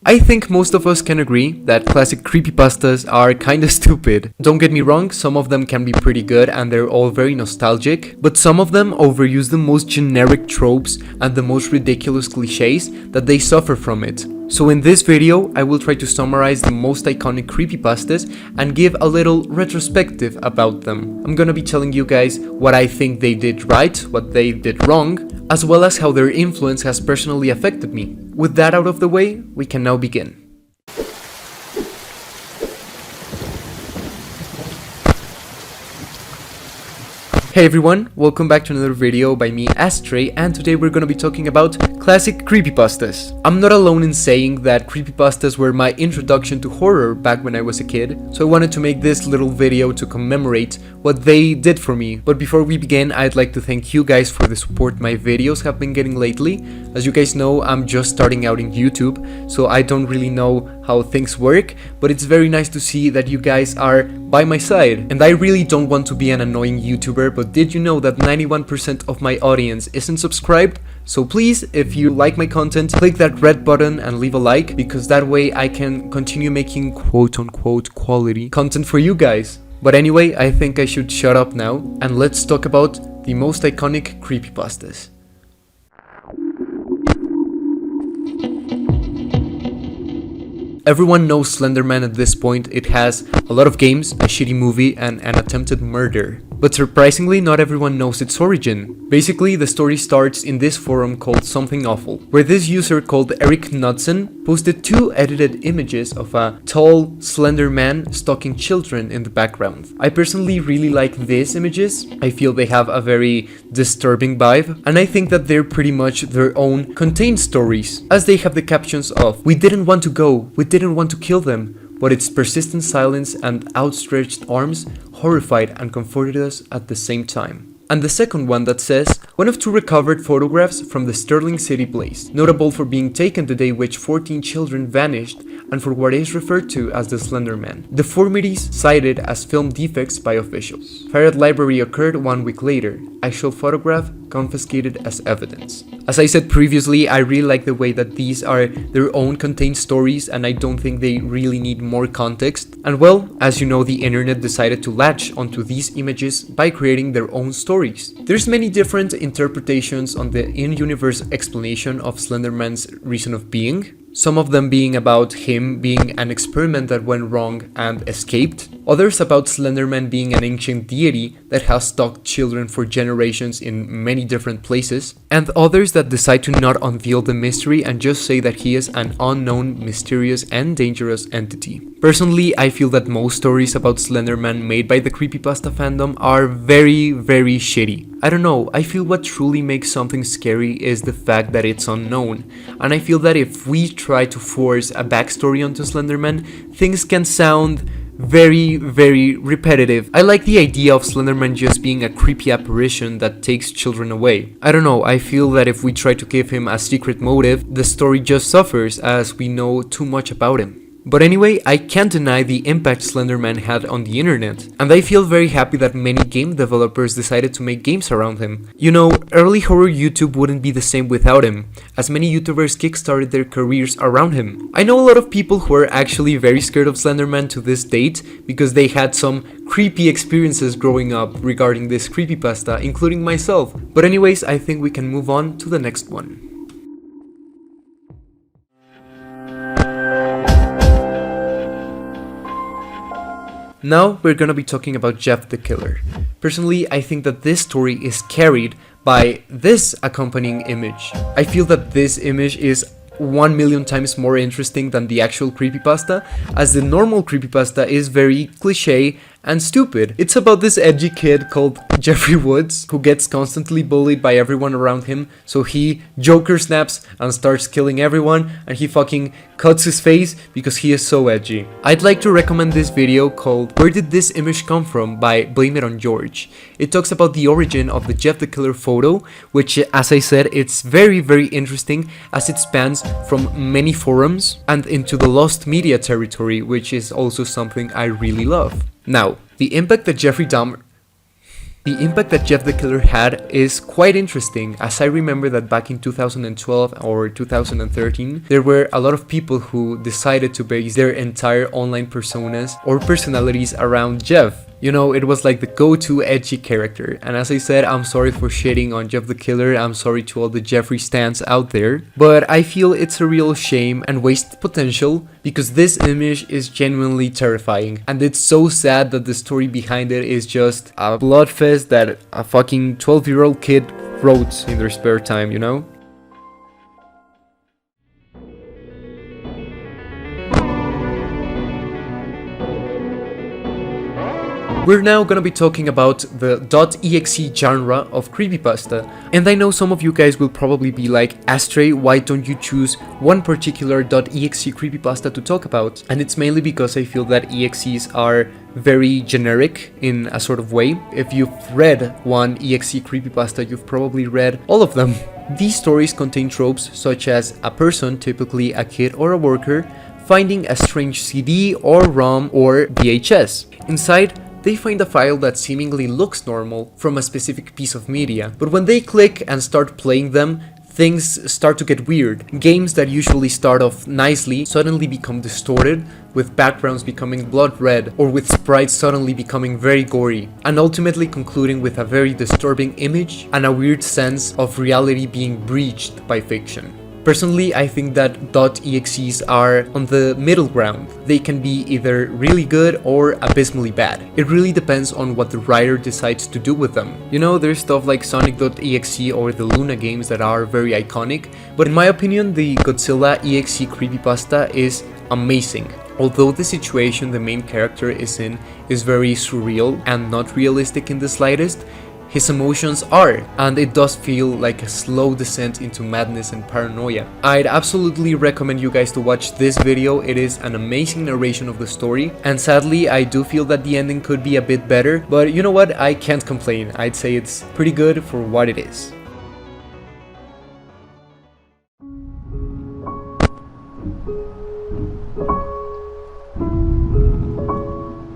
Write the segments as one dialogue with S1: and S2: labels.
S1: I think most of us can agree that classic creepypastas are kinda stupid. Don't get me wrong, some of them can be pretty good and they're all very nostalgic, but some of them overuse the most generic tropes and the most ridiculous cliches that they suffer from it. So in this video, I will try to summarize the most iconic creepypastas and give a little retrospective about them. I'm gonna be telling you guys what I think they did right, what they did wrong, as well as how their influence has personally affected me. With that out of the way, we can now begin. Hey everyone, welcome back to another video by me, Astrei, and today we're gonna be talking about classic creepypastas. I'm not alone in saying that creepypastas were my introduction to horror back when I was a kid, so I wanted to make this little video to commemorate what they did for me. But before we begin, I'd like to thank you guys for the support my videos have been getting lately. As you guys know, I'm just starting out in YouTube, so I don't really know how things work, but it's very nice to see that you guys are by my side. And I really don't want to be an annoying YouTuber, but did you know that 91% of my audience isn't subscribed? So please, if you like my content, click that red button and leave a like, because that way I can continue making quote-unquote quality content for you guys. But anyway, I think I should shut up now, and let's talk about the most iconic creepypastas. Everyone knows Slenderman at this point. It has a lot of games, a shitty movie, and an attempted murder. But surprisingly, not everyone knows its origin. Basically, the story starts in this forum called Something Awful, where this user called Eric Knudsen posted 2 edited images of a tall, slender man stalking children in the background. I personally really like these images. I feel they have a very disturbing vibe, and I think that they're pretty much their own contained stories, as they have the captions of "We didn't want to go, we didn't want to kill them, but its persistent silence and outstretched arms horrified and comforted us at the same time." And the second one that says, "One of 2 recovered photographs from the Sterling City blaze, notable for being taken the day which 14 children vanished and for what is referred to as the Slender Man. Deformities cited as film defects by officials. Fire at library occurred 1 week later. Actual photograph confiscated as evidence." As I said previously, I really like the way that these are their own contained stories, and I don't think they really need more context. And well, as you know, the internet decided to latch onto these images by creating their own stories. There's many different interpretations on the in-universe explanation of Slenderman's reason of being. Some of them being about him being an experiment that went wrong and escaped. Others about Slenderman being an ancient deity that has stalked children for generations in many different places. And others that decide to not unveil the mystery and just say that he is an unknown, mysterious and dangerous entity. Personally, I feel that most stories about Slenderman made by the creepypasta fandom are very shitty. I don't know, I feel what truly makes something scary is the fact that it's unknown, and I feel that if we try to force a backstory onto Slenderman, things can sound very repetitive. I like the idea of Slenderman just being a creepy apparition that takes children away. I don't know, I feel that if we try to give him a secret motive, the story just suffers as we know too much about him. But anyway, I can't deny the impact Slenderman had on the internet, and I feel very happy that many game developers decided to make games around him. You know, early horror YouTube wouldn't be the same without him, as many YouTubers kickstarted their careers around him. I know a lot of people who are actually very scared of Slenderman to this date, because they had some creepy experiences growing up regarding this creepypasta, including myself. But anyways, I think we can move on to the next one. Now we're gonna be talking about Jeff the Killer. Personally, I think that this story is carried by this accompanying image. I feel that this image is 1 million times more interesting than the actual creepypasta, as the normal creepypasta is very cliche and stupid. It's about this edgy kid called Jeffrey Woods, who gets constantly bullied by everyone around him, so he Joker snaps and starts killing everyone, and he fucking cuts his face because he is so edgy. I'd like to recommend this video called "Where Did This Image Come From?" by Blame It on George. It talks about the origin of the Jeff the Killer photo, which, as I said, it's very interesting as it spans from many forums and into the lost media territory, which is also something I really love. Now, the impact that Jeffrey Dahmer... The impact that Jeff the Killer had is quite interesting, as I remember that back in 2012 or 2013, there were a lot of people who decided to base their entire online personas or personalities around Jeff. You know, it was like the go-to edgy character, and as I said, I'm sorry for shitting on Jeff the Killer, I'm sorry to all the Jeffrey stans out there, but I feel it's a real shame and wasted potential, because this image is genuinely terrifying, and it's so sad that the story behind it is just a bloodfest that a fucking 12-year-old kid wrote in their spare time, you know? We're now gonna be talking about the .exe genre of creepypasta, and I know some of you guys will probably be like, Astrei, why don't you choose one particular .exe creepypasta to talk about? And it's mainly because I feel that EXEs are very generic in a sort of way. If you've read one EXE creepypasta, you've probably read all of them. These stories contain tropes such as a person, typically a kid or a worker, finding a strange CD or ROM or VHS. Inside, they find a file that seemingly looks normal from a specific piece of media, but when they click and start playing them, things start to get weird. Games that usually start off nicely suddenly become distorted, with backgrounds becoming blood red, or with sprites suddenly becoming very gory, and ultimately concluding with a very disturbing image and a weird sense of reality being breached by fiction. Personally, I think that .exes are on the middle ground. They can be either really good or abysmally bad. It really depends on what the writer decides to do with them. You know, there's stuff like sonic.exe or the Luna games that are very iconic, but in my opinion, the Godzilla EXE creepypasta is amazing. Although the situation the main character is in is very surreal and not realistic in the slightest, his emotions are, and it does feel like a slow descent into madness and paranoia. I'd absolutely recommend you guys to watch this video. It is an amazing narration of the story, and sadly I do feel that the ending could be a bit better, but you know what, I can't complain. I'd say it's pretty good for what it is.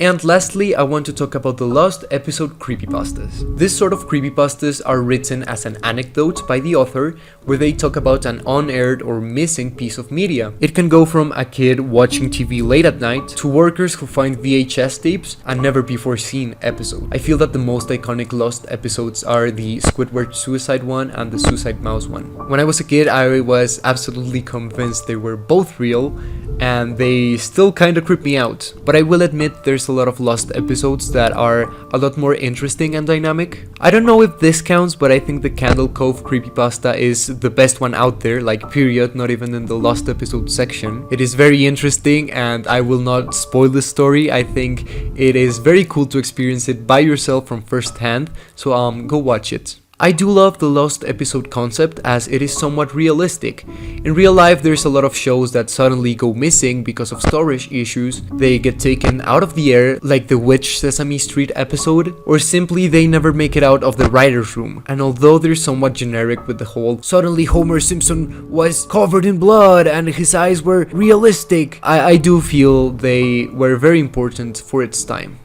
S1: And lastly, I want to talk about the lost episode creepypastas. This sort of creepypastas are written as an anecdote by the author, where they talk about an unaired or missing piece of media. It can go from a kid watching TV late at night to workers who find VHS tapes, a never before seen episode. I feel that the most iconic lost episodes are the Squidward suicide one and the Suicide Mouse one. When I was a kid, I was absolutely convinced they were both real, and they still kinda creep me out. But I will admit there's a lot of lost episodes that are a lot more interesting and dynamic. I don't know if this counts, but I think the Candle Cove creepypasta is the best one out there, like period, not even in the lost episode section. It is very interesting, and I will not spoil the story. I think it is very cool to experience it by yourself from first hand, so go watch it. I do love the lost episode concept, as it is somewhat realistic. In real life, there's a lot of shows that suddenly go missing because of storage issues, they get taken out of the air, like the Witch Sesame Street episode, or simply they never make it out of the writer's room. And although they're somewhat generic with the whole suddenly Homer Simpson was covered in blood and his eyes were realistic, I do feel they were very important for its time.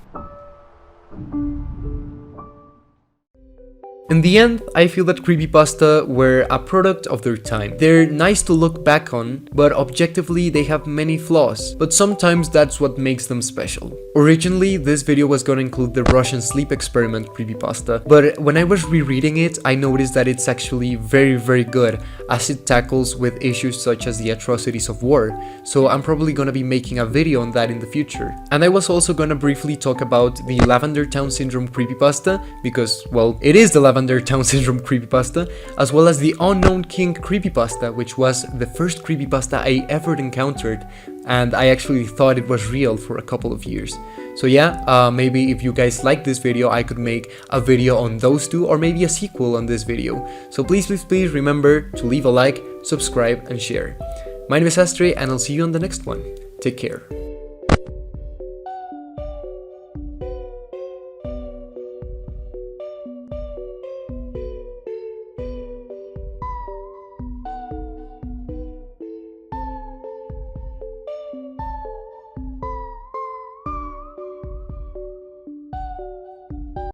S1: In the end, I feel that creepypasta were a product of their time. They're nice to look back on, but objectively they have many flaws, but sometimes that's what makes them special. Originally, this video was gonna include the Russian sleep experiment creepypasta, but when I was rereading it, I noticed that it's actually very good, as it tackles with issues such as the atrocities of war, so I'm probably gonna be making a video on that in the future. And I was also gonna briefly talk about the Lavender Town Syndrome creepypasta, because, well, it is the Lavender Town Syndrome creepypasta, as well as the Unknown King creepypasta, which was the first creepypasta I ever encountered, and I actually thought it was real for a couple of years. So yeah, maybe if you guys like this video, I could make a video on those two, or maybe a sequel on this video. So please remember to leave a like, subscribe, and share. My name is Astrei, and I'll see you on the next one. Take care.